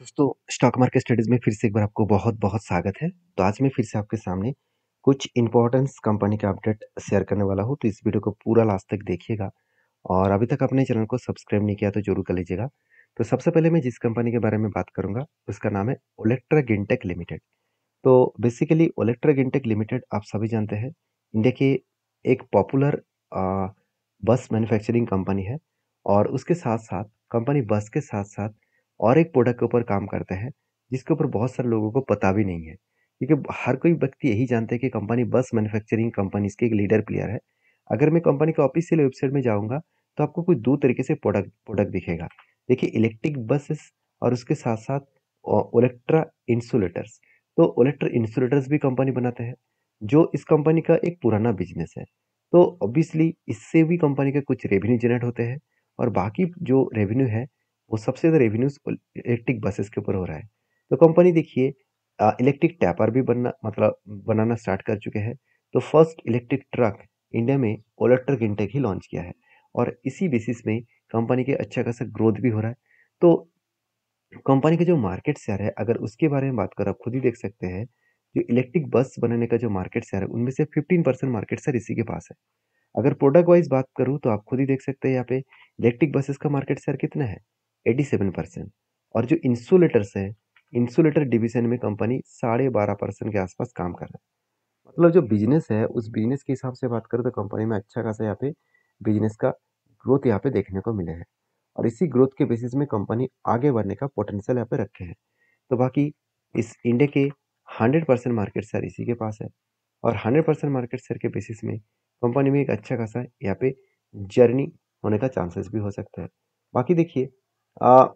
दोस्तों, stock market studies में फिर से एक बार आपको बहुत-बहुत स्वागत है। तो आज मैं फिर से आपके सामने कुछ इम्पोर्टेंस कंपनी का अपडेट शेयर करने वाला हूँ, तो इस वीडियो को पूरा लास्ट तक देखिएगा और अभी तक आपने चैनल को सब्सक्राइब नहीं किया तो ज़रूर कर लीजिएगा। तो सबसे पहले मैं जिस कंपनी के बारे में बात करूँगा, उसका नाम है ओलेक्ट्रा गिनटेक लिमिटेड। तो बेसिकली ओलेक्ट्रा गिनटेक लिमिटेड आप सभी जानते हैं, इंडिया की एक पॉपुलर अ, बस मैन्युफैक्चरिंग कंपनी है और उसके साथ-साथ कंपनी बस के साथ-साथ और एक प्रोडक्ट के ऊपर काम करते हैं, जिसके ऊपर बहुत सारे लोगों को पता भी नहीं है। क्योंकि हर कोई व्यक्ति यही जानता है कि कंपनी बस मैन्युफैक्चरिंग कंपनीज़ की एक लीडर प्लेयर है। अगर मैं कंपनी के ऑफ़िशियल वेबसाइट में जाऊँगा, तो आपको कुछ 2 तरीके से प्रोडक्ट प्रोडक्ट दिखेगा। देखिए इलेक्ट्रिक बसेस और उसके साथ-साथ ओलेक्ट्रा इंसुलेटर्स। तो ओलेक्ट्रा इंसुलेटर्स भी कंपनी बनाते हैं, जो इस कंपनी का एक पुराना बिज़नेस है। तो ऑब्वियसली इससे भी कंपनी के कुछ रेवेन्यू जनरेट होते हैं और बाकी जो रेवेन्यू है, वो सबसे ज़्यादा रेवेन्यूज़ इलेक्ट्रिक बसेस के ऊपर हो रहा है। तो कंपनी देखिए इलेक्ट्रिक टैपर भी बनाना स्टार्ट कर चुके हैं। तो फर्स्ट इलेक्ट्रिक ट्रक इंडिया में ओलेक्ट्रा गिनटेक ही लॉन्च किया है और इसी बेसिस में कंपनी के अच्छा खासा ग्रोथ भी हो रहा है। तो कंपनी का जो मार्केट शेयर है, अगर उसके बारे में बात करें, आप खुद ही देख सकते हैं, जो इलेक्ट्रिक बस बनाने का जो मार्केट शेयर है, उनमें से 15% मार्केट शेयर इसी के पास है। अगर प्रोडक्ट वाइज़ बात करूँ, तो आप खुद ही देख सकते हैं यहाँ पे इलेक्ट्रिक बसेस का मार्केट शेयर कितना है, 87% और जो इंसुलेटर्स है, इंसुलेटर डिवीज़न में कंपनी 12.5% के आसपास काम कर रहा है। मतलब जो बिज़नेस है, उस बिज़नेस के हिसाब से बात करूँ, तो कंपनी में अच्छा खासा यहाँ पे बिज़नेस का ग्रोथ यहाँ पे देखने को मिले हैं और इसी ग्रोथ के बेसिस में कंपनी आगे बढ़ने का पोटेंशियल यहाँ पे रखे हैं। तो बाकी इस इंडिया के 100% मार्केट शेयर इसी के पास है और 100% मार्केट शेयर के बेसिस में कंपनी में एक अच्छा खासा यहाँ पे जर्नी होने का चांसेस भी हो सकता है। बाकी देखिए अ,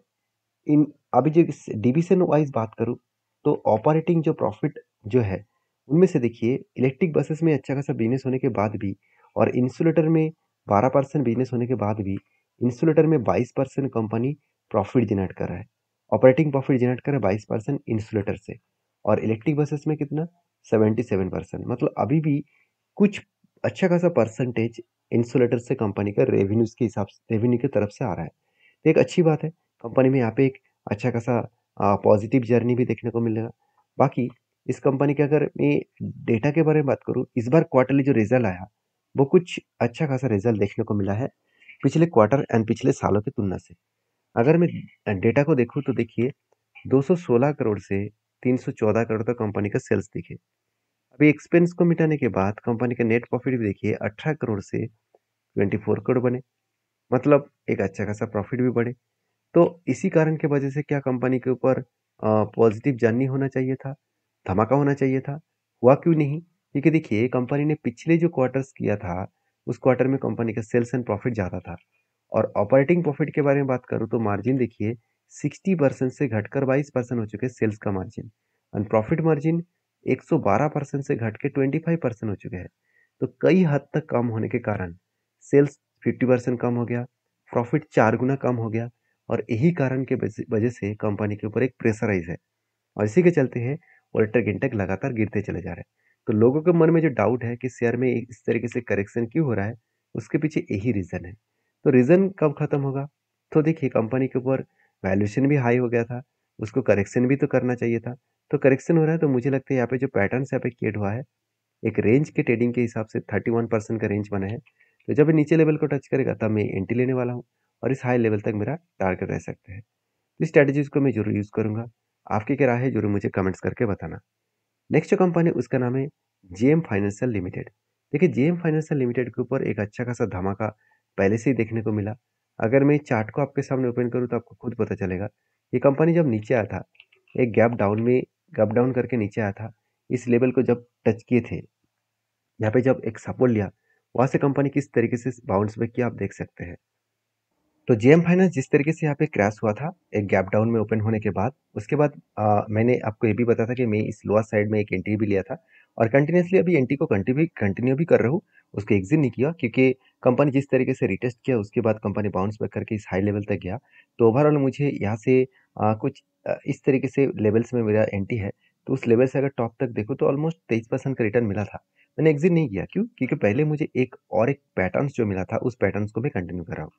इन अभी जो इस डिवीज़न वाइज़ बात करूँ, तो ऑपरेटिंग जो प्रॉफ़िट जो है, उनमें से देखिए इलेक्ट्रिक बसेस में अच्छा खासा बिज़नेस होने के बाद भी और इंसुलेटर में 12% बिज़नेस होने के बाद भी, इंसुलेटर में 22% कंपनी प्रॉफ़िट जनरेट कर रहा है। ऑपरेटिंग प्रॉफ़िट जनरेट कर रहा है 22% इंसुलेटर से और इलेक्ट्रिक बसेस में कितना 77%। मतलब अभी भी कुछ अच्छा खासा परसेंटेज इंसुलेटर से कंपनी का रेवेन्यूज़ के हिसाब से रेवेन्यू की तरफ से आ रहा है। तो एक अच्छी बात है, कंपनी में यहाँ पे एक अच्छा खासा पॉजिटिव जर्नी भी देखने को मिलेगा। बाकी इस कंपनी के अगर मैं डेटा के बारे में बात करूँ, इस बार क्वार्टरली जो रिज़ल्ट आया, वो कुछ अच्छा खासा रिज़ल्ट देखने को मिला है, पिछले क्वार्टर एंड पिछले सालों की तुलना से। अगर मैं डेटा को देखूँ तो देखिए 216 करोड़ से 314 करोड़ तक कंपनी का सेल्स दिखे। अभी एक्सपेंस को मिटाने के बाद कंपनी का नेट प्रॉफिट भी देखिए 18 करोड़ से 24 करोड़ बने। मतलब एक अच्छा खासा प्रॉफिट भी बढ़े। तो इसी कारण की वजह से क्या कंपनी के ऊपर पॉजिटिव जर्नी होना चाहिए था, धमाका होना चाहिए था, हुआ क्यों नहीं? क्योंकि देखिए कंपनी ने पिछले जो क्वार्टर्स किया था, उस क्वार्टर में कंपनी का सेल्स एंड प्रॉफिट ज़्यादा था और ऑपरेटिंग प्रॉफिट के बारे में बात करूँ तो मार्जिन देखिए 60% से घटकर 22% हो चुके हैं सेल्स का मार्जिन एंड प्रॉफिट मार्जिन 112% से घट के 25% हो चुके हैं। तो कई हद तक कम होने के कारण सेल्स 50% कम हो गया, प्रॉफिट 4 गुना कम हो गया और यही कारण के वजह से कंपनी के ऊपर एक प्रेशराइज है और इसी के चलते है वोल्टर गिंटक लगातार गिरते चले जा रहे हैं। तो लोगों के मन में जो डाउट है कि शेयर में इस तरीके से करेक्शन क्यों हो रहा है, उसके पीछे यही रीज़न है। तो रीज़न कब खत्म होगा? तो देखिए कंपनी के ऊपर वैल्यूएशन भी हाई हो गया था, उसको करेक्शन भी तो करना चाहिए था। तो करेक्शन हो रहा है तो मुझे लगता है यहाँ पे जो पैटर्न्स यहाँ पे क्रिएट हुआ है, एक रेंज के ट्रेडिंग के हिसाब से 31% का रेंज बना है। तो जब ये नीचे लेवल को टच करेगा तब मैं एंट्री लेने वाला हूँ और इस हाई लेवल तक मेरा टारगेट रह सकता है। इस स्ट्रैटेजीज़ को मैं ज़रूर यूज़ करूँगा। आपकी क्या राय है ज़रूर मुझे कमेंट्स करके बताना। नेक्स्ट जो कंपनी है उसका नाम है जेएम फाइनेंशियल लिमिटेड। देखिए जेएम फाइनेंशियल लिमिटेड के ऊपर एक अच्छा खासा धमाका पहले से ही देखने को मिला। अगर मैं चार्ट को आपके सामने ओपन करूँ तो आपको खुद पता चलेगा। ये कंपनी जब नीचे आया था, एक गैप डाउन करके नीचे आया था। इस लेवल को जब टच किए थे, यहाँ पे जब एक सपोर्ट लिया, वहाँ से कंपनी किस तरीके से बाउंस बैक किया आप देख सकते हैं। तो जेएम फाइनेंस जिस तरीके से यहाँ पे क्रैश हुआ था, एक गैप डाउन में ओपन होने के बाद, उसके बाद मैंने आपको ये भी बताया था कि मैं इस लोअर साइड में एक एंट्री भी लिया था और कंटिन्यूअसली अभी एंट्री को कंटिन्यू भी कर रहा हूँ, उसको एग्जिट नहीं किया क्योंकि कंपनी जिस तरीके से रिटेस्ट किया उसके बाद कंपनी बाउंस बैक करके इस हाई लेवल तक गया। तो ओवरऑल मुझे यहाँ से कुछ इस तरीके से लेवल्स में मेरा एंट्री है, तो उस लेवल से अगर टॉप तक देखो तो ऑलमोस्ट 23% का रिटर्न मिला था। मैंने एग्जिट नहीं किया, क्यों? क्योंकि पहले मुझे एक पैटर्न्स जो मिला था, उस पैटर्न्स को मैं कंटिन्यू कर रहा हूँ।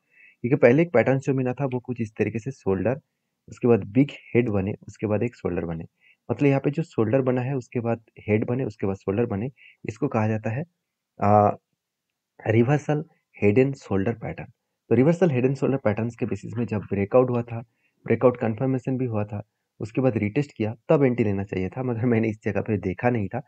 क्योंकि पहले एक पैटर्न जो मिला था वो कुछ इस तरीके से शोल्डर उसके बाद बिग हेड बने, उसके बाद एक शोल्डर बने। मतलब यहाँ पे जो शोल्डर बना है, उसके बाद हेड बने, उसके बाद शोल्डर बने, इसको कहा जाता है reversal head and shoulder pattern. तो reversal head and shoulder patterns के बेसिस में जब ब्रेकआउट हुआ था, ब्रेकआउट कंफर्मेशन भी हुआ था, उसके बाद रीटेस्ट किया, तब एंट्री लेना चाहिए था, मगर मैंने इस जगह पे देखा नहीं था।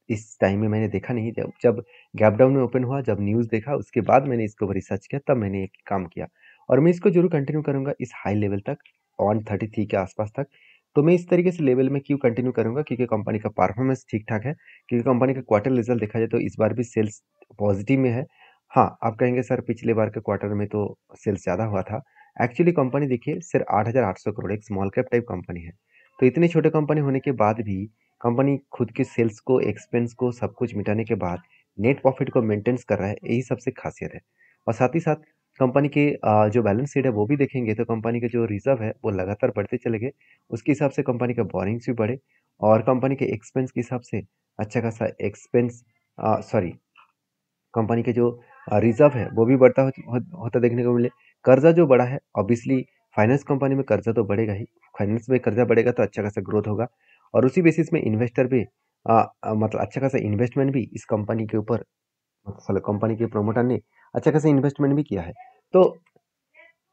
इस टाइम में मैंने देखा नहीं, जब जब गैप डाउन में ओपन हुआ, जब न्यूज़ देखा, उसके बाद मैंने इसके ऊपर रिसर्च किया, तब मैंने एक काम किया। और मैं इसको जरूर कंटिन्यू करूंगा इस हाई लेवल तक, 133 के आसपास तक। तो मैं इस तरीके से लेवल में क्यों कंटिन्यू करूंगा, क्योंकि कंपनी का परफॉर्मेंस ठीक ठाक है, क्योंकि कंपनी का क्वार्टर रिजल्ट देखा जाए तो इस बार भी सेल्स पॉजिटिव में है। हाँ, आप कहेंगे सर पिछले बार के क्वार्टर में तो सेल्स ज़्यादा हुआ था। एक्चुअली कंपनी देखिए सिर्फ 8,800 करोड़, एक स्मॉल कैप टाइप कंपनी है। तो इतनी छोटे कंपनी होने के बाद भी कंपनी खुद के सेल्स को, एक्सपेंस को, सब कुछ मिटाने के बाद नेट प्रॉफिट को मेंटेन कर रहा है, यही सबसे खासियत है। और साथ ही साथ कंपनी के जो बैलेंस शीट है वो भी देखेंगे तो कंपनी के जो रिजर्व है वो लगातार बढ़ते चले गए। उसके हिसाब से कंपनी का बोरिंग्स भी बढ़े और कंपनी के एक्सपेंस के हिसाब से अच्छा खासा एक्सपेंस सॉरी कंपनी के जो रिजर्व है वो भी बढ़ता होता देखने को मिले। कर्जा जो बढ़ा है ऑब्वियसली, फाइनेंस कंपनी में कर्जा तो बढ़ेगा ही, फाइनेंस में कर्जा बढ़ेगा तो अच्छा खासा ग्रोथ होगा। और उसी बेसिस में इन्वेस्टर भी मतलब अच्छा खासा इन्वेस्टमेंट भी इस कंपनी के ऊपर, मतलब कंपनी के प्रोमोटर ने अच्छा खासा इन्वेस्टमेंट भी किया है। तो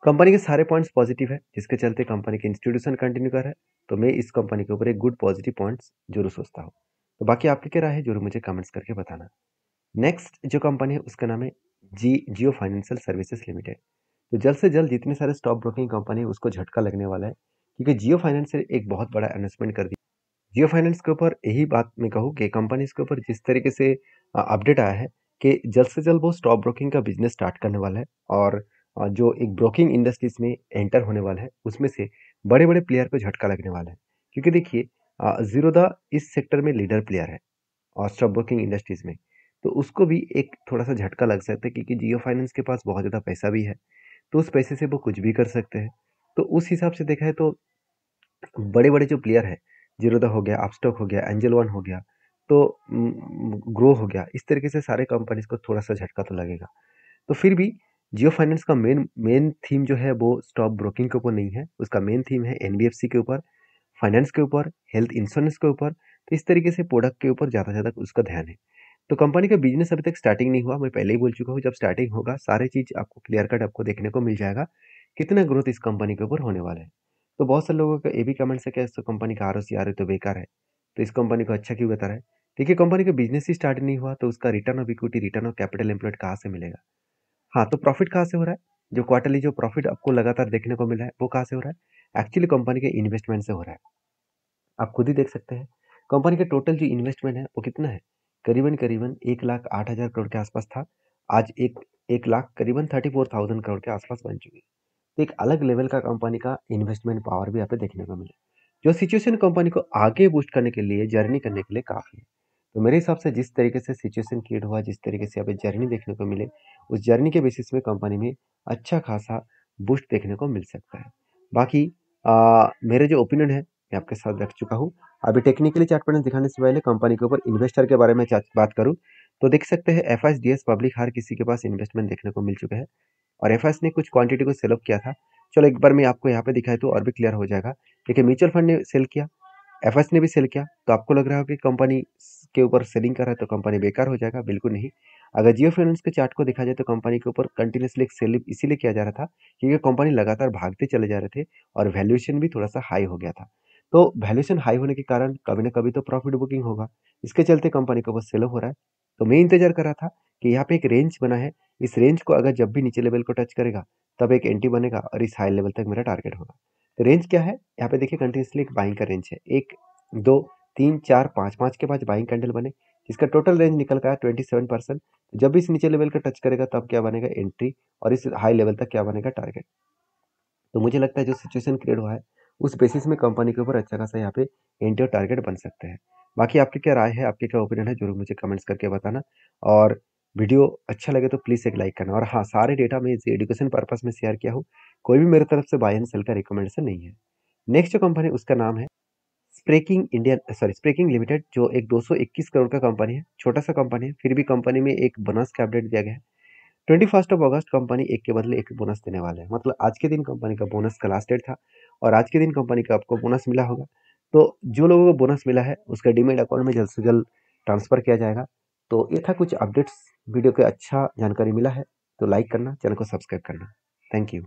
कंपनी के सारे पॉइंट्स पॉजिटिव है, जिसके चलते कंपनी के इंस्टीट्यूशन कंटिन्यू कर रहा है। तो मैं इस कंपनी के ऊपर एक गुड पॉजिटिव पॉइंट्स जरूर सोचता हूँ। तो बाकी आपकी क्या राय है जरूर मुझे कमेंट्स करके बताना। नेक्स्ट जो कंपनी है उसका नाम है जियो फाइनेंशियल सर्विसेज लिमिटेड। तो जल्द से जल्द जितने सारे स्टॉक ब्रोकिंग कंपनी है उसको झटका लगने वाला है, क्योंकि जियो फाइनेंस से एक बहुत बड़ा अनाउंसमेंट कर दिया। जियो फाइनेंस के ऊपर यही बात मैं कहूँ कि कंपनी के ऊपर जिस तरीके से अपडेट आया है कि जल्द से जल्द वो स्टॉक ब्रोकिंग का बिजनेस स्टार्ट करने वाला है। और जो एक ब्रोकिंग इंडस्ट्रीज में एंटर होने वाला है उसमें से बड़े बड़े प्लेयर को झटका लगने वाला है। क्योंकि देखिए जीरोदा इस सेक्टर में लीडर प्लेयर है और स्टॉक ब्रोकिंग इंडस्ट्रीज में, तो उसको भी एक थोड़ा सा झटका लग सकता है, क्योंकि जियो फाइनेंस के पास बहुत ज़्यादा पैसा भी है। तो उस पैसे से वो कुछ भी कर सकते हैं। तो उस हिसाब से देखा है तो बड़े बड़े जो प्लेयर है, जीरोधा हो गया, अपस्टॉक हो गया, एंजल वन हो गया, तो ग्रो हो गया, इस तरीके से सारे कंपनीज को थोड़ा सा झटका तो लगेगा। तो फिर भी जियो फाइनेंस का मेन मेन थीम जो है वो स्टॉक ब्रोकिंग के ऊपर नहीं है, उसका मेन थीम है एनबीएफसी के ऊपर, फाइनेंस के ऊपर, हेल्थ इंश्योरेंस के ऊपर। तो इस तरीके से प्रोडक्ट के ऊपर ज़्यादा से ज़्यादा उसका ध्यान है। तो कंपनी का बिजनेस अभी तक स्टार्टिंग नहीं हुआ, मैं पहले ही बोल चुका हूँ, जब स्टार्टिंग होगा सारी चीज़ आपको क्लियर कट आपको देखने को मिल जाएगा, कितना ग्रोथ इस कंपनी के ऊपर होने वाला है। तो बहुत सारे लोगों का ये भी कमेंट्स है कि इस कंपनी का आरओसी आ रही तो बेकार है, तो इस कंपनी को अच्छा क्यों बता रहा है। देखिए कंपनी का बिजनेस ही स्टार्ट नहीं हुआ तो उसका return of equity, return of capital employed कहाँ से मिलेगा। हाँ, तो प्रॉफिट कहाँ से हो रहा है? जो क्वार्टरली जो प्रॉफिट आपको लगातार देखने को मिल रहा है, वो कहाँ से हो रहा है? एक्चुअली कंपनी के इन्वेस्टमेंट से हो रहा है। आप खुद ही देख सकते हैं, कंपनी का टोटल जो इन्वेस्टमेंट है वो कितना है? करीबन-करीबन 1,08,000 करोड़ के आसपास था। आज 1 लाख करीबन 34,000 करोड़ के आसपास बन चुकी है। तो एक अलग लेवल का कंपनी का इन्वेस्टमेंट पावर भी यहाँ पे देखने को मिला, जो सिचुएशन कंपनी को आगे बूस्ट करने के लिए, जर्नी करने के लिए काफ़ी है। तो मेरे हिसाब से जिस तरीके से सिचुएशन क्रिएट हुआ, जिस तरीके से यहाँ पे जर्नी देखने को मिले, उस जर्नी के बेसिस में कंपनी में अच्छा खासा बूस्ट देखने को मिल सकता है। बाकी मेरे जो ओपिनियन है मैं आपके साथ रख चुका हूँ। अभी टेक्निकली चार्ट पैटर्न दिखाने से पहले कंपनी के ऊपर इन्वेस्टर के बारे में बात करूँ तो देख सकते हैं एफएसडीएस पब्लिक हर किसी के पास इन्वेस्टमेंट देखने को मिल चुका है और एफएस ने कुछ क्वांटिटी को सेल ऑफ किया था। चलो एक बार मैं आपको यहाँ पे दिखाई तो और भी क्लियर हो जाएगा। देखिए म्यूचुअल फंड ने सेल किया, एफएस ने भी सेल किया, तो आपको लग रहा हो कि कंपनी के ऊपर सेलिंग कर रहा है तो कंपनी बेकार हो जाएगा, बिल्कुल नहीं। अगर जियो फाइनेंस के चार्ट को देखा जाए तो कंपनी के ऊपर कंटिन्यूसली एक सेल इसीलिए किया जा रहा था क्योंकि कंपनी लगातार भागते चले जा रहे थे और वैल्यूएशन भी थोड़ा सा हाई हो गया था। तो वैल्यूएशन हाई होने के कारण कभी ना कभी तो प्रॉफिट बुकिंग होगा, इसके चलते कंपनी के ऊपर सेल हो रहा है। तो मैं इंतजार कर रहा था कि यहाँ पे एक रेंज बना है, इस रेंज को अगर जब भी नीचे लेवल को टच करेगा तब एक एंट्री बनेगा और इस हाई लेवल तक मेरा टारगेट होगा। तो रेंज क्या है यहाँ पे देखिए, कंटिन्यूसली एक बाइंग का रेंज है, 1 2 3 4 5 5 के बाद बाइंग कैंडल बने, जिसका टोटल रेंज निकल का है 27%। जब भी इस नीचे लेवल का टच करेगा तब क्या बनेगा एंट्री और इस हाई लेवल तक क्या बनेगा टारगेट। तो मुझे लगता है जो सिचुएशन क्रिएट हुआ है उस बेसिस में कंपनी के ऊपर अच्छा खासा यहाँ पे एंट्री और टारगेट बन सकते हैं। बाकी आपकी क्या राय है, आपके क्या ओपिनियन है जरूर मुझे कमेंट्स करके बताना। और वीडियो अच्छा लगे तो प्लीज़ एक लाइक करना। और हाँ, सारे डेटा मैं एजुकेशन पर्पस में शेयर किया हूँ, कोई भी मेरी तरफ से बाय एंड सेल का रिकमेंडेशन नहीं है। नेक्स्ट जो कंपनी उसका नाम है स्प्रेकिंग लिमिटेड, जो एक 221 करोड़ का कंपनी है, छोटा सा कंपनी है, फिर भी कंपनी में एक बोनस का अपडेट दिया गया है। 21 अगस्त कंपनी एक के बदले एक बोनस देने वाले हैं। मतलब आज के दिन कंपनी का बोनस का लास्ट डेट था और आज के दिन कंपनी का आपको बोनस मिला होगा। तो जो लोगों को बोनस मिला है उसका डीमैट अकाउंट में जल्द से जल्द ट्रांसफर किया जाएगा। तो ये था कुछ अपडेट्स, वीडियो के अच्छा जानकारी मिला है तो लाइक करना, चैनल को सब्सक्राइब करना। Thank you.